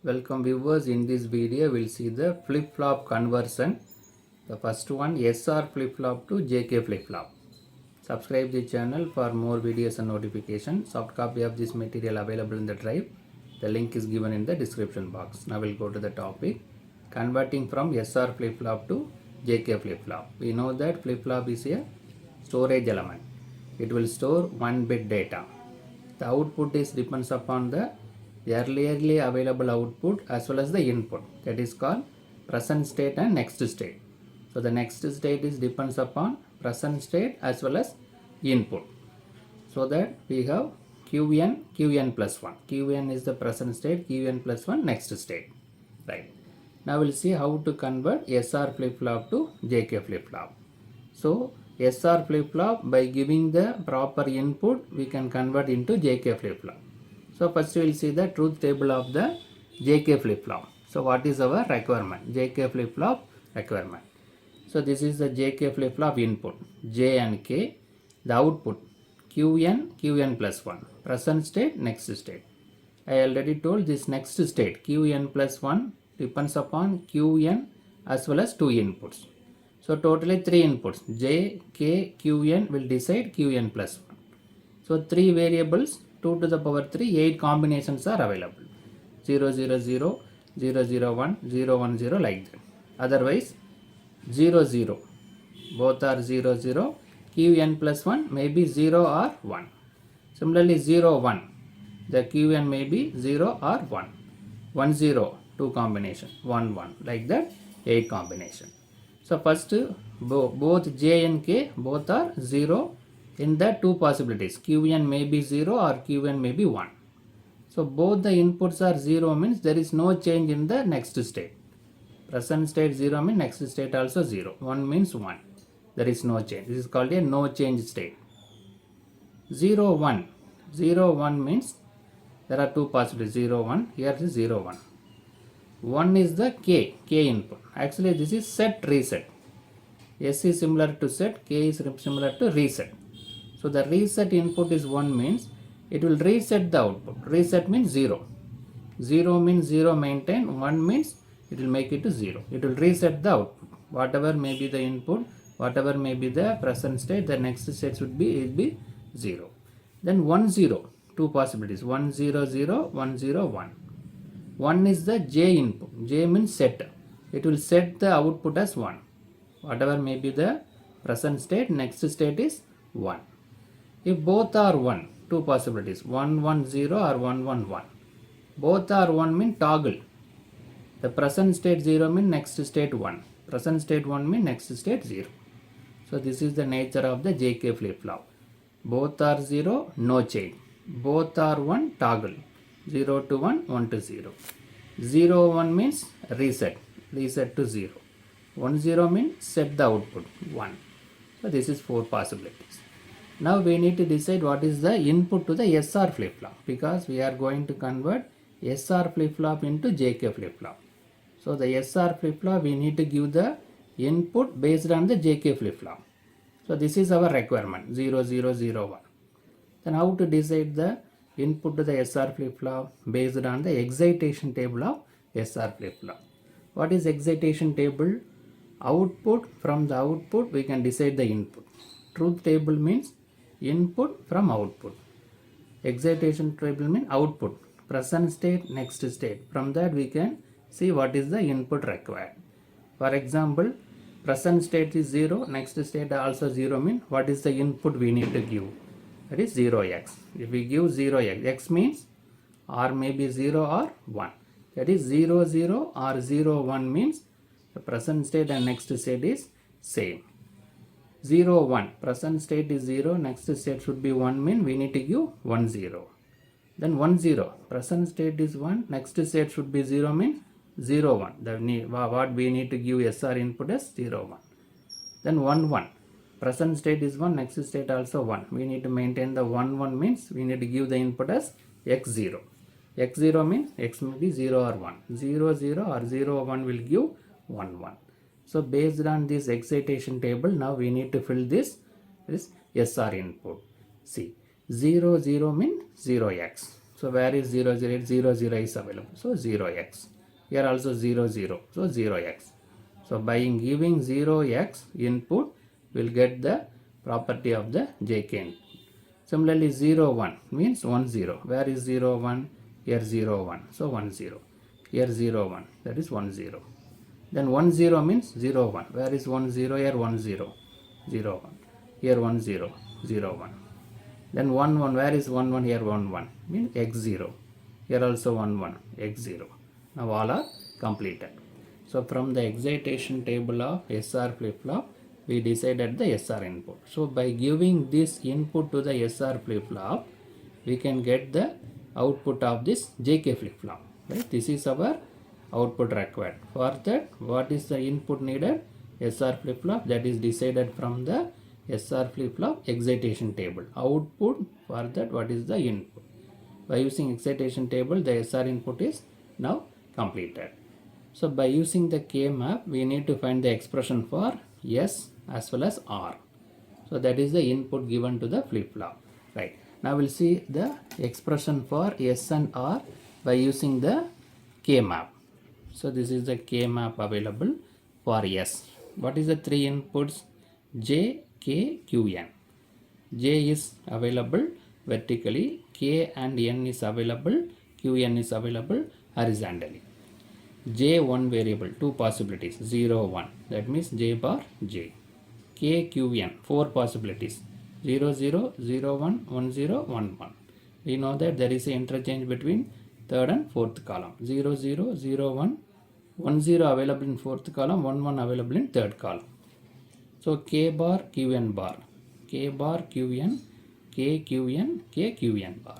Welcome viewers. In this video we'll see the flip-flop conversion. The first one, SR flip-flop to JK flip-flop. Subscribe the channel for more videos and notifications. Soft copy of this material available in the drive. The link is given in the description box. Now we'll go to the topic. Converting from SR flip-flop to JK flip-flop. We know that flip-flop is a storage element. It will store 1 bit data. The output is depends upon the earlierly available output as well as the input, that is called present state and next state. So the next state is depends upon present state as well as input. So that we have Qn plus 1. Qn is the present state, Qn plus 1 next state. Right. Now we'll see how to convert SR flip-flop to JK flip-flop. So SR flip-flop, by giving the proper input, we can convert into JK flip-flop. So first we will see the truth table of the JK flip-flop. So what is our requirement? JK flip-flop requirement. So this is the JK flip-flop input, J and K. The output, Qn plus 1. Present state, next state. I already told this next state, Qn plus 1, depends upon Qn as well as 2 inputs. So totally 3 inputs, J, K, Qn will decide Qn plus 1. So 3 variables, 2 to the power 3, 8 combinations are available. 0, 0, 0, 0, 0, 1, 0, 1, 0 like that. Otherwise 0, 0. Both are 0, 0. Qn plus 1 may be 0 or 1. Similarly 0, 1. The Qn may be 0 or 1. 1, 0, 2 combination. 1, 1 like that, 8 combination. So first both J and K both are 0 in the 2 possibilities. Qn may be 0 or Qn may be 1. So both the inputs are 0 means there is no change in the next state. Present state 0 means next state also 0. 1 means 1. There is no change. This is called a no change state. 0, 1. 0, 1 means there are 2 possibilities. 0, 1. Here is 0, 1. 1 is the K input. Actually this is set reset. S is similar to set, K is similar to reset. So the reset input is 1 means it will reset the output. Reset means 0. 0 means 0 maintain, 1 means it will make it to 0. It will reset the output. Whatever may be the input, whatever may be the present state, the next state will be 0. Then 1, 0, 2 possibilities, 1, 0, 0, 1, 0, 1. 1 is the J input. J means set. It will set the output as 1. Whatever may be the present state, next state is 1. If both are 1, 2 possibilities, 1, 1, 0 or 1, 1, 1. Both are 1 mean toggle. The present state 0 mean next state 1. Present state 1 mean next state 0. So this is the nature of the JK flip-flop. Both are 0, no change. Both are 1, toggle. 0 to 1, 1 to 0. 0, 1 means reset to 0. 1, 0 means set the output 1. So this is 4 possibilities. Now we need to decide what is the input to the SR flip-flop, because we are going to convert SR flip-flop into JK flip-flop. So the SR flip-flop we need to give the input based on the JK flip-flop. So this is our requirement, 0, 0, 0, 1. Then how to decide the input to the SR flip-flop based on the excitation table of SR flip-flop. What is excitation table? Output, from the output we can decide the input. Truth table means input from output. Excitation table means output, present state, next state. From that we can see what is the input required. For example, present state is 0, next state also 0 means what is the input we need to give? That is 0x. If we give 0x, x means or maybe 0 or 1. That is 0, 0 or 0, 1 means the present state and next state is same. 0, 1. Present state is 0, next state should be 1 mean we need to give 1, 0. Then 1, 0. Present state is 1, next state should be 0 means 0, 1. What we need to give SR input is 0, 1. Then 1, 1. Present state is 1, next state also 1. We need to maintain the 1, 1 means we need to give the input as x0. x0 means x may be 0 or 1. 0, 0 or 0, 1 will give 1, 1. So based on this excitation table, now we need to fill this SR input. See, 0, 0 means 0x. So where is 0, 0, 0, 0 is available. So 0x. Here also 0, 0. So 0x. So by giving 0x input, we'll get the property of the JK input. Similarly 0, 1 means 1, 0. Where is 0, 1? Here 0, 1. So 1, 0. Here 0, 1. That is 1, 0. Then 1, 0 means 0, 1. Where is 1, 0? Here 1, 0. 0, 1. Here 1, 0. 0, 1. Then 1, 1. Where is 1, 1? Here 1, 1. Means x0. Here also 1, 1. x0. Now all are completed. So from the excitation table of SR flip-flop, we decided the SR input. So by giving this input to the SR flip-flop, we can get the output of this JK flip-flop. Right? This is our output required. For that, what is the input needed? SR flip-flop, that is decided from the SR flip-flop excitation table. Output for that, what is the input? By using excitation table, the SR input is now completed. So by using the K map, we need to find the expression for S as well as R. So that is the input given to the flip-flop. Right. Now we'll see the expression for S and R by using the K map. So this is the K map available for S. What is the three inputs? J, K, Q, N. J is available vertically, K and N is available, Q, N is available horizontally. J one variable, two possibilities, 0, 1. That means J bar J. K, Q, N, four possibilities, 0, 0, 0, 1, 1, 0, 1, 1. We know that there is an interchange between third and fourth column. 0, 0, 0, 1, 1, 0 available in fourth column, 1, 1 available in third column. So K bar, Q, N bar. K bar, Q, N, K, Q, N, K, Q, N bar.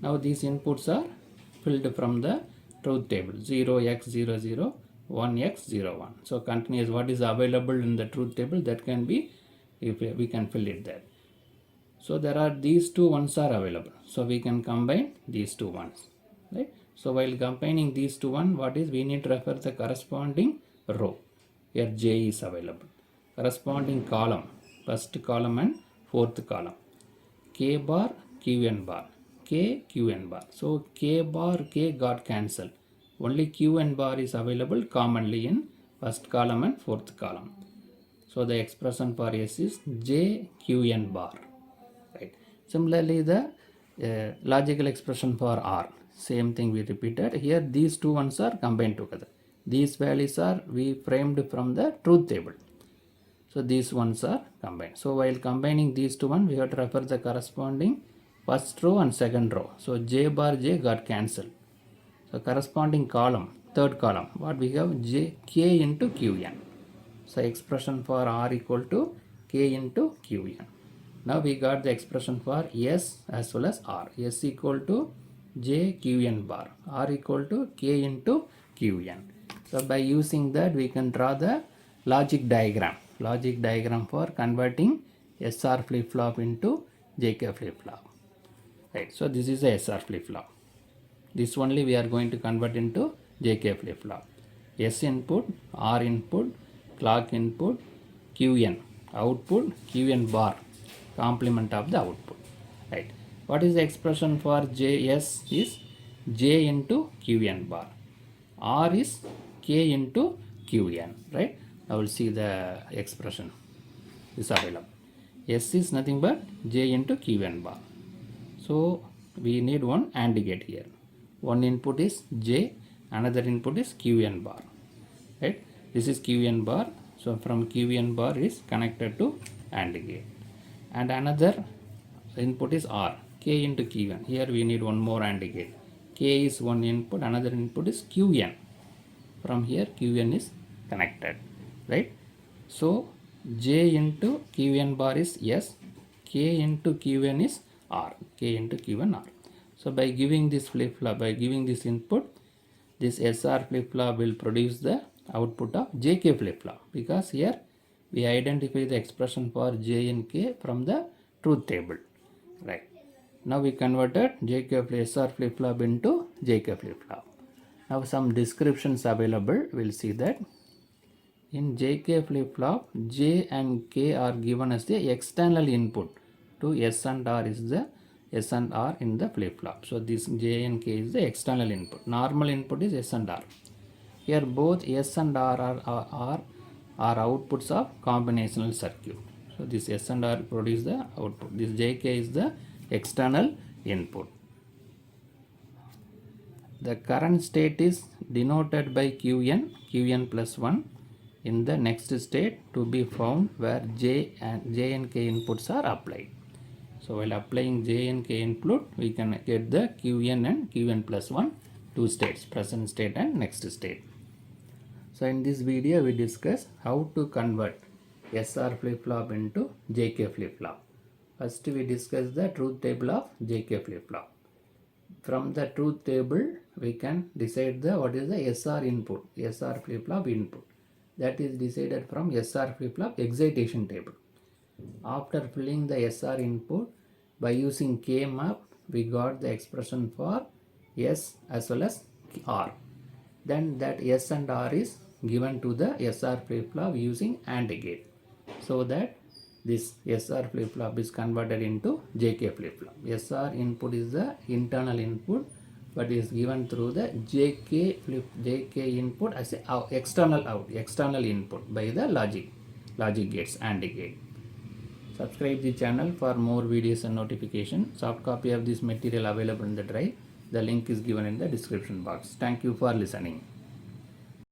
Now these inputs are filled from the truth table, 0x00, 1x01. So continuous, what is available in the truth table, that can be, if we can fill it there. So there are these two ones are available. So we can combine these two ones. Right? So while combining these two one, what is, we need to refer the corresponding row. Here J is available. Corresponding column, first column and fourth column. K bar, Q, N bar. K, Q, N bar. So K bar, K got cancelled. Only Q, N bar is available commonly in first column and fourth column. So the expression for S is J, Q, N bar. Right. Similarly, the logical expression for R. Same thing we repeated. Here these two ones are combined together. These values are we framed from the truth table. So these ones are combined. So while combining these two ones, we have to refer the corresponding first row and second row. So J bar J got cancelled. So corresponding column, third column, what we have? J, K into Qn. So expression for R equal to K into Qn. Now we got the expression for S as well as R. S equal to J Qn bar. R equal to K into Qn. So by using that, we can draw the logic diagram. Logic diagram for converting SR flip-flop into JK flip-flop. Right. So this is a SR flip-flop. This only we are going to convert into JK flip-flop. S input, R input, clock input, Qn output, Qn bar complement of the output. Right. What is the expression for JS is J into Qn bar. R is K into Qn. Right. Now we'll see the expression is available. S is nothing but J into Qn bar. So we need one AND gate here. One input is J, another input is Qn bar. Right? This is Qn bar. So from Qn bar is connected to AND gate. And another input is R, K into Qn. Here we need one more AND gate. K is one input, another input is Qn. From here Qn is connected. Right? So J into Qn bar is S, K into Qn is R, K into Qn R. So by giving this flip-flop, by giving this input, this SR flip-flop will produce the output of JK flip-flop, because here we identify the expression for J and K from the truth table. Right. Now we converted SR flip-flop into JK flip-flop. Now some descriptions available. We'll see that. In JK flip-flop, J and K are given as the external input to S and R is the S and R in the flip-flop. So this J and K is the external input. Normal input is S and R. Here both S and R are outputs of combinational circuit. So this S and R produce the output. This JK is the external input. The current state is denoted by Qn plus 1 in the next state to be found where J and K inputs are applied. So while applying J and K input, we can get the Qn and Qn plus 1 two states, present state and next state. So in this video we discuss how to convert SR flip-flop into JK flip-flop. First we discuss the truth table of JK flip-flop. From the truth table we can decide what is the SR input, SR flip-flop input. That is decided from SR flip-flop excitation table. After filling the SR input by using K map, we got the expression for S as well as R. Then that S and R is given to the SR flip-flop using AND gate, so that this SR flip-flop is converted into JK flip-flop. SR input is the internal input, but is given through the JK input as a external input by the logic gates, AND gate. Subscribe the channel for more videos and notification. Soft copy of this material available in the drive. The link is given in the description box. Thank you for listening.